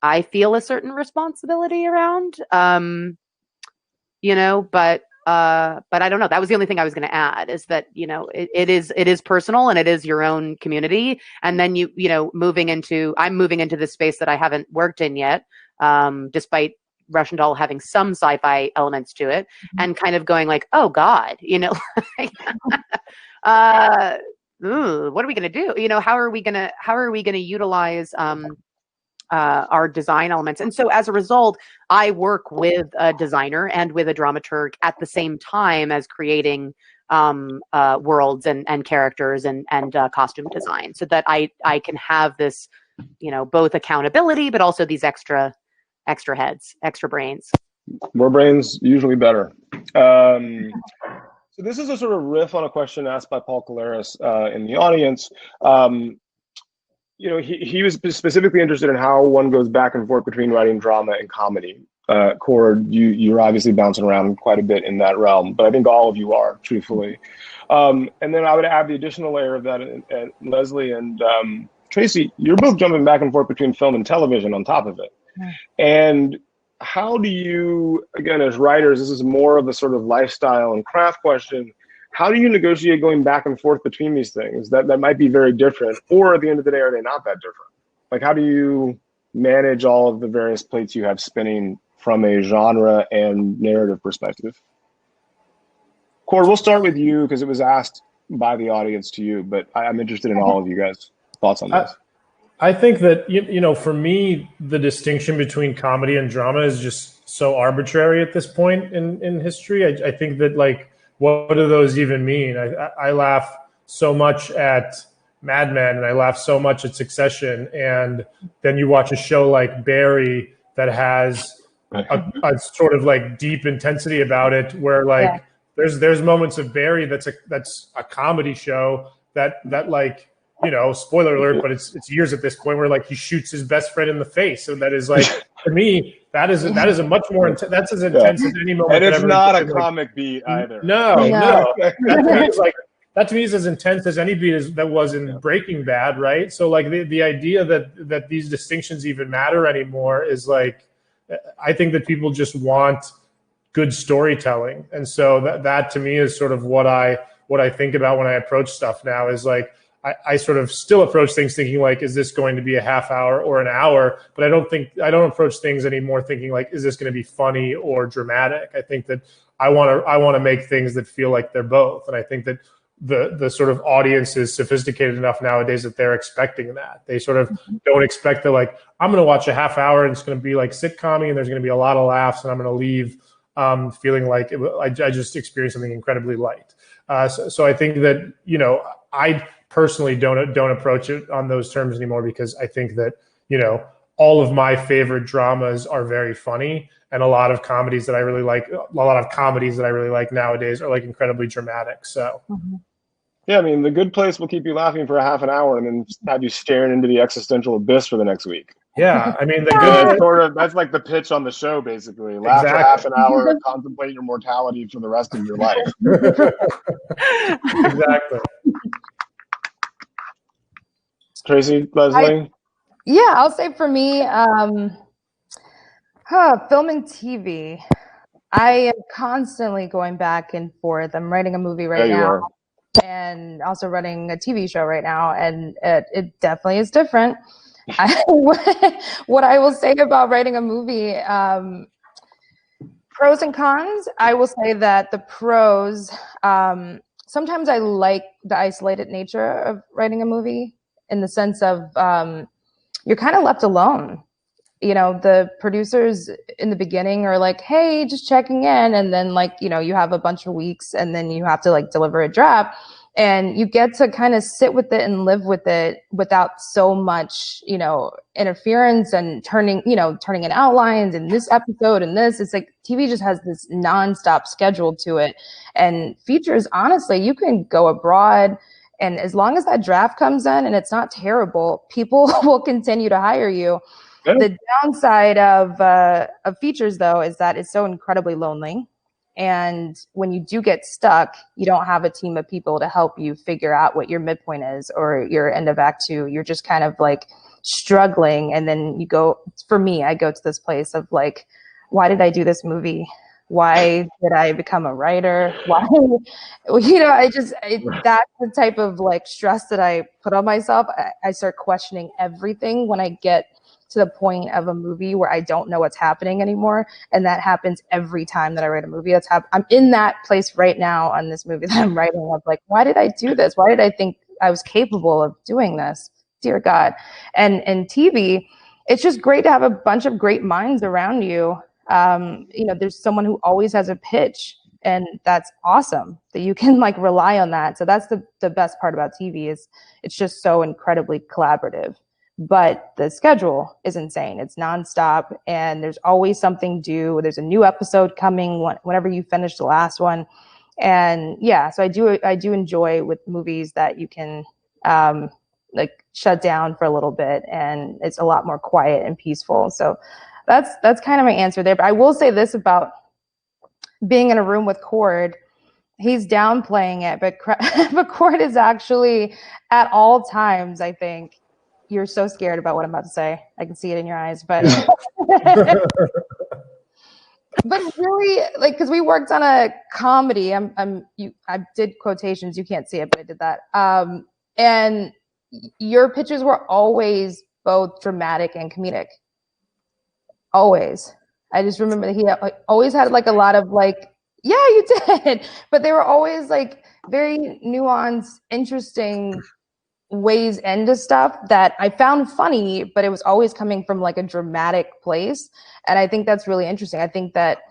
I feel a certain responsibility around, but I don't know. That was the only thing I was going to add, is that, it is personal and it is your own community. And then I'm moving into this space that I haven't worked in yet, despite Russian Doll having some sci-fi elements to it, and kind of going like, oh God, what are we going to do? How are we going to utilize, our design elements? And so as a result, I work with a designer and with a dramaturg at the same time as creating worlds and characters and costume design, so that I can have this, both accountability, but also these extra heads, extra brains. More brains, usually better. So this is a sort of riff on a question asked by Paul Caleras in the audience. He was specifically interested in how one goes back and forth between writing drama and comedy. Cord, you're obviously bouncing around quite a bit in that realm, but I think all of you are, truthfully. And then I would add the additional layer of that, and Leslye and Tracy, you're both jumping back and forth between film and television on top of it. And how do you, again, as writers, this is more of a sort of lifestyle and craft question, how do you negotiate going back and forth between these things that might be very different, or at the end of the day, are they not that different? Like, how do you manage all of the various plates you have spinning from a genre and narrative perspective? Cord, we'll start with you because it was asked by the audience to you, but I'm interested in all of you guys' thoughts on this. I think that, for me, the distinction between comedy and drama is just so arbitrary at this point in history. I think that, like, what do those even mean? I laugh so much at Mad Men, and I laugh so much at Succession, and then you watch a show like Barry that has a sort of like deep intensity about it, where like there's moments of Barry that's a comedy show that like, spoiler alert, but it's years at this point, where like he shoots his best friend in the face, and that is like, to me, that is a much more that's as intense as any moment. And it's not a comic beat either. No. That to me is as intense as any beat that was in Breaking Bad, right? So like the idea that these distinctions even matter anymore is like, I think that people just want good storytelling, and so that to me is sort of what I think about when I approach stuff now. Is like, I sort of still approach things thinking like, is this going to be a half hour or an hour? But I don't approach things anymore thinking like, is this going to be funny or dramatic? I think that I want to make things that feel like they're both. And I think that the sort of audience is sophisticated enough nowadays that they're expecting that. They sort of don't expect that, like, I'm going to watch a half hour and it's going to be like sitcom-y and there's going to be a lot of laughs and I'm going to leave feeling like I just experienced something incredibly light. So I think that, I personally don't approach it on those terms anymore, because I think that, all of my favorite dramas are very funny, and a lot of comedies that I really like nowadays are like incredibly dramatic. So yeah, I mean, The Good Place will keep you laughing for a half an hour and then have you staring into the existential abyss for the next week. Yeah, I mean, that's like the pitch on the show, basically. Laugh for half an hour, contemplate your mortality for the rest of your life. Exactly. Tracy, Leslye? I'll say for me, film and TV. I am constantly going back and forth. I'm writing a movie right now, and also running a TV show right now, and it definitely is different. What I will say about writing a movie, Pros and cons. I will say that the pros, sometimes I like the isolated nature of writing a movie in the sense of you're kind of left alone. You know, the producers in the beginning are like, hey, just checking in. And then like, you know, you have a bunch of weeks and then you have to like deliver a draft. And you get to kind of sit with it and live with it without so much, you know, interference and turning in outlines and this episode and this. It's like TV just has this nonstop schedule to it. And features, honestly, you can go abroad. And as long as that draft comes in and it's not terrible, people will continue to hire you. Yeah. The downside of features, though, is that it's so incredibly lonely. And when you do get stuck, you don't have a team of people to help you figure out what your midpoint is or your end of act two. You're just kind of like struggling. And then you go, for me, I go to this place of like, why did I do this movie? Why did I become a writer? Why, you know, that's the type of like stress that I put on myself. I start questioning everything when I get to the point of a movie where I don't know what's happening anymore. And that happens every time that I write a movie. I'm in that place right now on this movie that I'm writing of like, why did I do this? Why did I think I was capable of doing this? Dear God. And TV, it's just great to have a bunch of great minds around you. You know, there's someone who always has a pitch, and that's awesome that you can like rely on that. So that's the best part about TV is it's just so incredibly collaborative. But the schedule is insane. It's nonstop, and there's always something due. There's a new episode coming whenever you finish the last one. And yeah, so I do enjoy with movies that you can like shut down for a little bit, and it's a lot more quiet and peaceful. So that's kind of my answer there. But I will say this about being in a room with Cord. He's downplaying it, but Cord is actually at all times, I think, you're so scared about what I'm about to say. I can see it in your eyes, but but really, like, because we worked on a comedy. I did quotations. You can't see it, but I did that. And your pitches were always both dramatic and comedic. Always. I just remember that he always had like a lot of like, yeah, you did, but they were always like very nuanced, interesting ways into stuff that I found funny, but it was always coming from like a dramatic place. And I think that's really interesting. I think that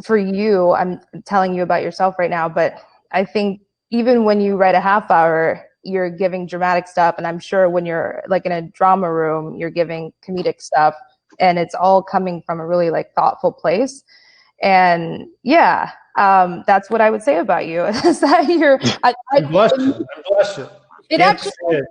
for you, I'm telling you about yourself right now, but I think even when you write a half hour, you're giving dramatic stuff. And I'm sure when you're like in a drama room, you're giving comedic stuff, and it's all coming from a really like thoughtful place. And yeah, that's what I would say about you is that I'm blessed. It actually,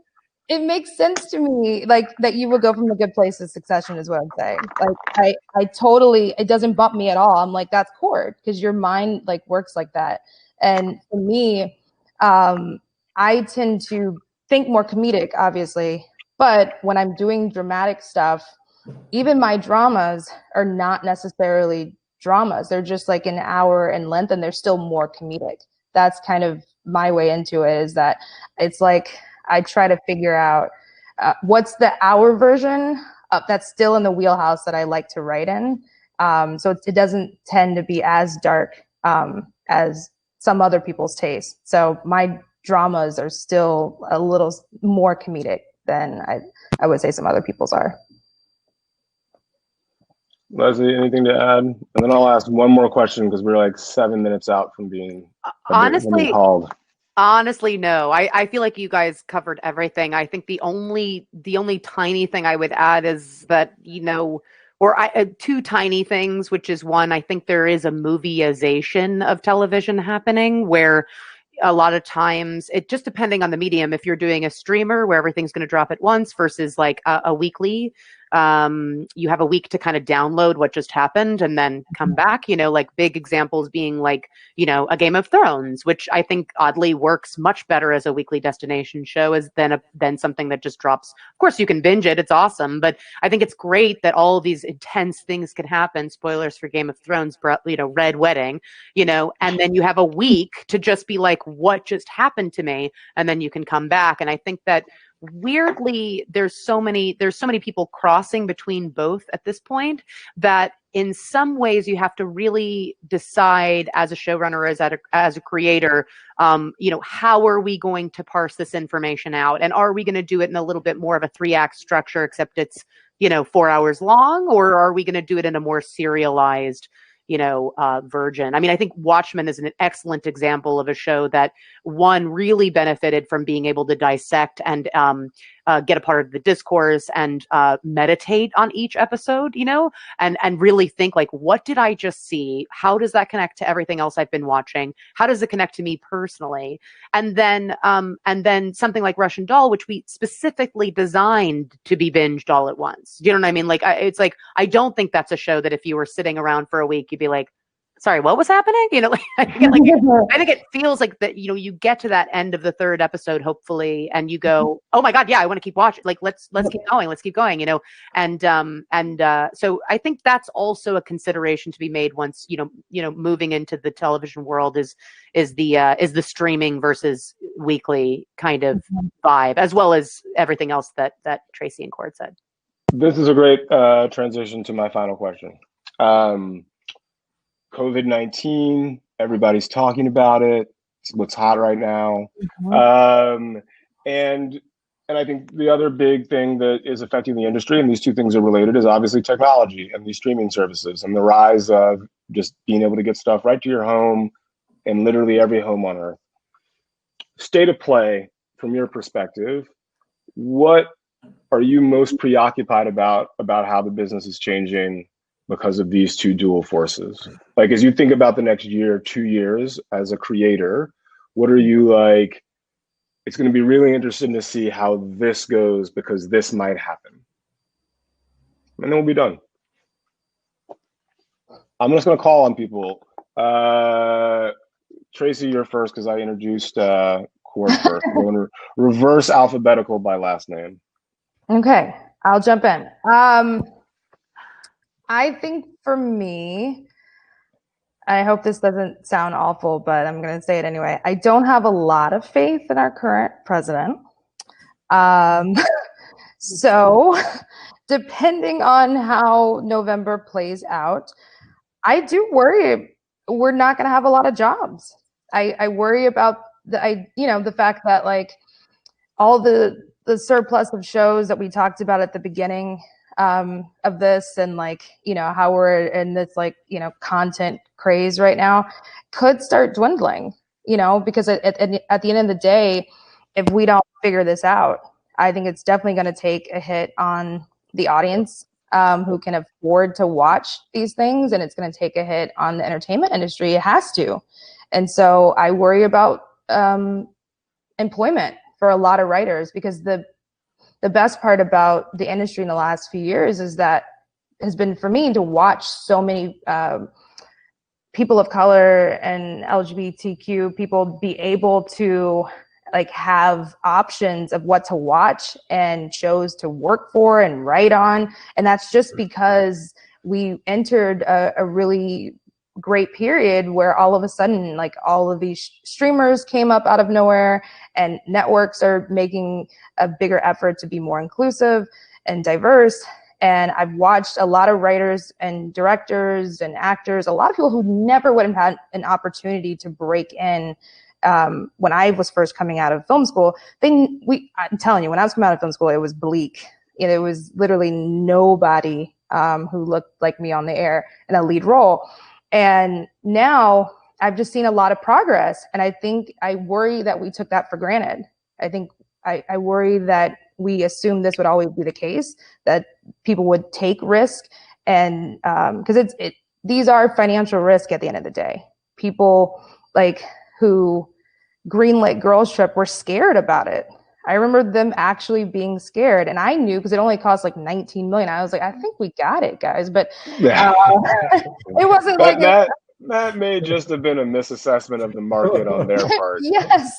it makes sense to me, like that you will go from a good place to Succession is what I'm saying. Like I totally, it doesn't bump me at all. I'm like, that's Cord, because your mind like works like that. And for me, I tend to think more comedic, obviously, but when I'm doing dramatic stuff, even my dramas are not necessarily dramas. They're just like an hour in length, and they're still more comedic. That's kind of my way into it, is that it's like I try to figure out what's the hour version that's still in the wheelhouse that I like to write in. So it doesn't tend to be as dark as some other people's taste. So my dramas are still a little more comedic than I would say some other people's are. Leslye, anything to add? And then I'll ask one more question because we're like 7 minutes out from being called. Honestly, no. I feel like you guys covered everything. I think the only tiny thing I would add is that, you know, or two tiny things, which is one, I think there is a movieization of television happening where a lot of times, it just depending on the medium, if you're doing a streamer where everything's going to drop at once versus like a weekly, you have a week to kind of download what just happened and then come back, you know, like big examples being like, you know, a Game of Thrones, which I think oddly works much better as a weekly destination show than something that just drops. Of course, you can binge it. It's awesome. But I think it's great that all of these intense things can happen. Spoilers for Game of Thrones, you know, Red Wedding, you know, and then you have a week to just be like, what just happened to me? And then you can come back. And I think that weirdly, there's so many people crossing between both at this point that in some ways you have to really decide as a showrunner, as a creator, how are we going to parse this information out? And are we going to do it in a little bit more of a 3-act structure, except it's, 4 hours long, or are we going to do it in a more serialized, version? I mean, I think Watchmen is an excellent example of a show that one really benefited from being able to dissect and get a part of the discourse and meditate on each episode, and really think like, what did I just see? How does that connect to everything else I've been watching? How does it connect to me personally? And then something like Russian Doll, which we specifically designed to be binged all at once. You know what I mean? Like, it's like, I don't think that's a show that if you were sitting around for a week, you'd be like, sorry, what was happening? I think it feels like that, you get to that end of the 3rd episode, hopefully, and you go, oh my God, yeah, I want to keep watching. Like, let's keep going, and so I think that's also a consideration to be made once, moving into the television world is the streaming versus weekly kind of vibe, as well as everything else that Tracy and Cord said. This is a great transition to my final question. COVID-19, everybody's talking about it. It's what's hot right now. And I think the other big thing that is affecting the industry, and these two things are related, is obviously technology and these streaming services and the rise of just being able to get stuff right to your home in literally every home on earth. State of play, from your perspective, what are you most preoccupied about how the business is changing because of these two dual forces? Like, as you think about the next year, 2 years as a creator, what are you like? It's going to be really interesting to see how this goes, because this might happen. And then we'll be done. I'm just going to call on people. Tracy, you're first, because I introduced Cord first. We're going to reverse alphabetical by last name. Okay, I'll jump in. I think for me, I hope this doesn't sound awful, but I'm going to say it anyway. I don't have a lot of faith in our current president. So depending on how November plays out, I do worry we're not going to have a lot of jobs. I worry about the fact that like all the surplus of shows that we talked about at the beginning of this, and like, how we're in this like, content craze right now, could start dwindling, because at the end of the day, if we don't figure this out, I think it's definitely going to take a hit on the audience who can afford to watch these things, and it's going to take a hit on the entertainment industry. It has to. And so I worry about employment for a lot of writers, because the best part about the industry in the last few years is that has been for me to watch so many people of color and LGBTQ people be able to like have options of what to watch and shows to work for and write on. And that's just because we entered a really great period where all of a sudden, like, all of these streamers came up out of nowhere, and networks are making a bigger effort to be more inclusive and diverse. And I've watched a lot of writers and directors and actors, a lot of people who never would have had an opportunity to break in when I was first coming out of film school. I'm telling you, when I was coming out of film school, it was bleak. It was literally nobody who looked like me on the air in a lead role. And now I've just seen a lot of progress. And I worry that we took that for granted. I worry that we assumed this would always be the case, that people would take risk. And because these are financial risk at the end of the day. People like who greenlit Girls Trip were scared about it. I remember them actually being scared, and I knew, because it only cost like $19 million. I was like, I think we got it, guys. But it wasn't but like that may just have been a misassessment of the market on their part. Yes,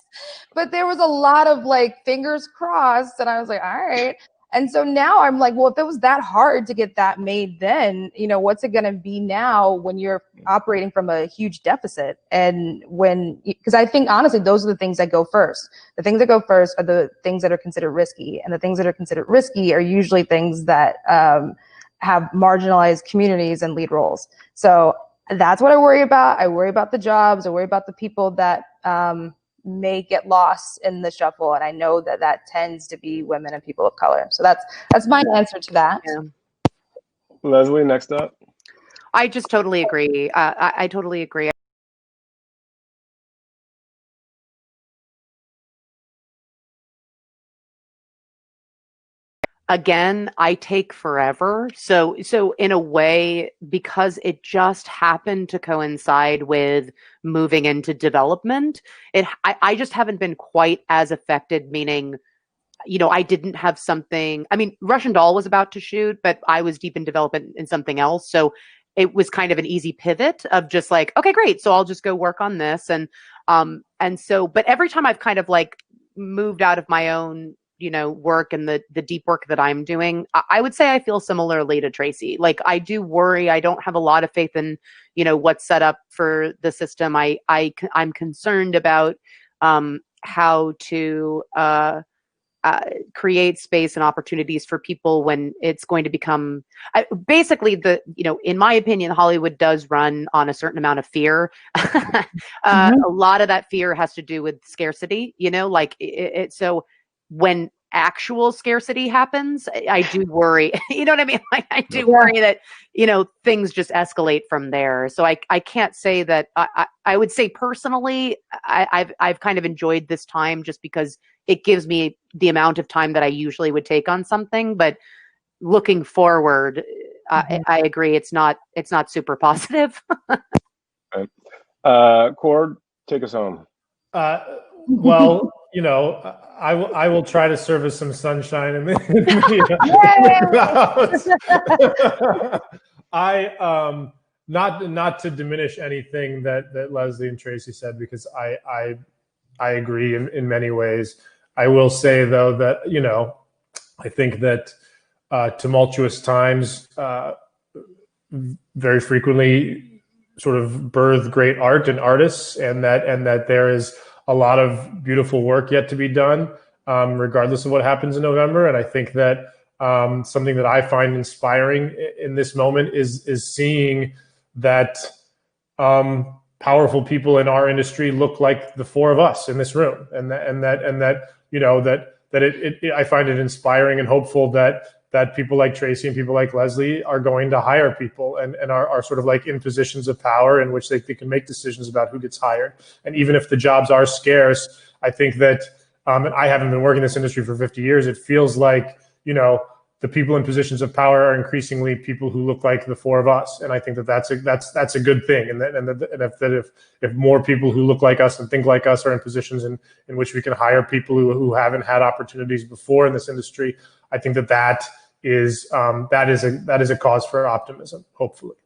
but there was a lot of like fingers crossed, and I was like, all right. And so now I'm like, well, if it was that hard to get that made then, you know, what's it going to be now when you're operating from a huge deficit? And because I think, honestly, those are the things that go first. The things that go first are the things that are considered risky. And the things that are considered risky are usually things that have marginalized communities and lead roles. So that's what I worry about. I worry about the jobs. I worry about the people that may get lost in the shuffle, and I know that that tends to be women and people of color. So that's my answer to that. Yeah. Leslye, next up. I just totally agree. I totally agree. Again, I take forever. So in a way, because it just happened to coincide with moving into development, I just haven't been quite as affected, meaning, you know, I didn't have something, I mean, Russian Doll was about to shoot, but I was deep in development in something else. So it was kind of an easy pivot of just like, okay, great. So I'll just go work on this. And so, but every time I've kind of like moved out of my own, you know, work and the deep work that I'm doing, I would say I feel similarly to Tracy. Like, I do worry. I don't have a lot of faith in, you know, what's set up for the system. I'm concerned about how to create space and opportunities for people when it's going to become basically in my opinion, Hollywood does run on a certain amount of fear. A lot of that fear has to do with scarcity, you know, like so when actual scarcity happens, I do worry, you know what I mean? Like, I do worry that, you know, things just escalate from there. So I can't say that I would say personally, I've kind of enjoyed this time just because it gives me the amount of time that I usually would take on something. But looking forward, I agree. It's not super positive. Cord, take us home. Well, you know, I will try to serve us some sunshine in the clouds. Not to diminish anything that Leslye and Tracy said, because I agree in many ways. I will say, though, that, you know, I think that tumultuous times very frequently sort of birth great art and artists, and that there is a lot of beautiful work yet to be done, regardless of what happens in November. And I think that something that I find inspiring in this moment is seeing that powerful people in our industry look like the four of us in this room, and that you know, that I find it inspiring and hopeful that people like Tracy and people like Leslye are going to hire people and are sort of like in positions of power in which they can make decisions about who gets hired. And even if the jobs are scarce, I think that, and I haven't been working in this industry for 50 years, it feels like, you know, the people in positions of power are increasingly people who look like the four of us. And I think that that's a good thing. And if more people who look like us and think like us are in positions in which we can hire people who haven't had opportunities before in this industry, I think that is a cause for optimism, hopefully.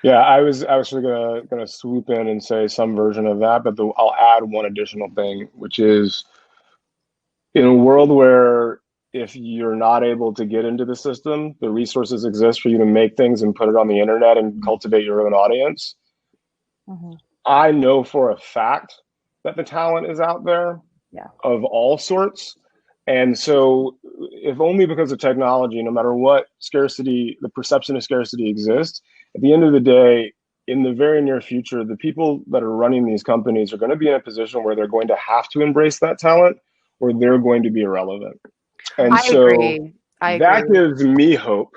Yeah, I was sort of gonna swoop in and say some version of that, but I'll add one additional thing, which is, in a world where if you're not able to get into the system, the resources exist for you to make things and put it on the internet and cultivate your own audience. I know for a fact that the talent is out there of all sorts. And so, if only because of technology, no matter what scarcity, the perception of scarcity exists, at the end of the day, in the very near future, the people that are running these companies are going to be in a position where they're going to have to embrace that talent, or they're going to be irrelevant. And I agree. That gives me hope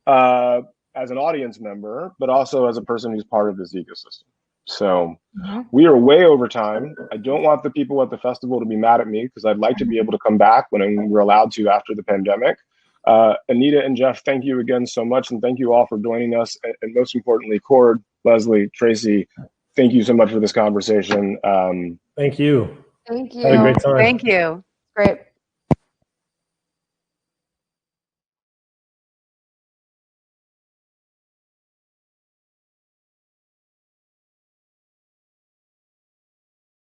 as an audience member, but also as a person who's part of this ecosystem. So we are way over time. I don't want the people at the festival to be mad at me, because I'd like to be able to come back when we're allowed to after the pandemic. Anita and Jeff, thank you again so much. And thank you all for joining us. And most importantly, Cord, Leslye, Tracy, thank you so much for this conversation. Thank you. Thank you. Had a great time. Thank you. Great.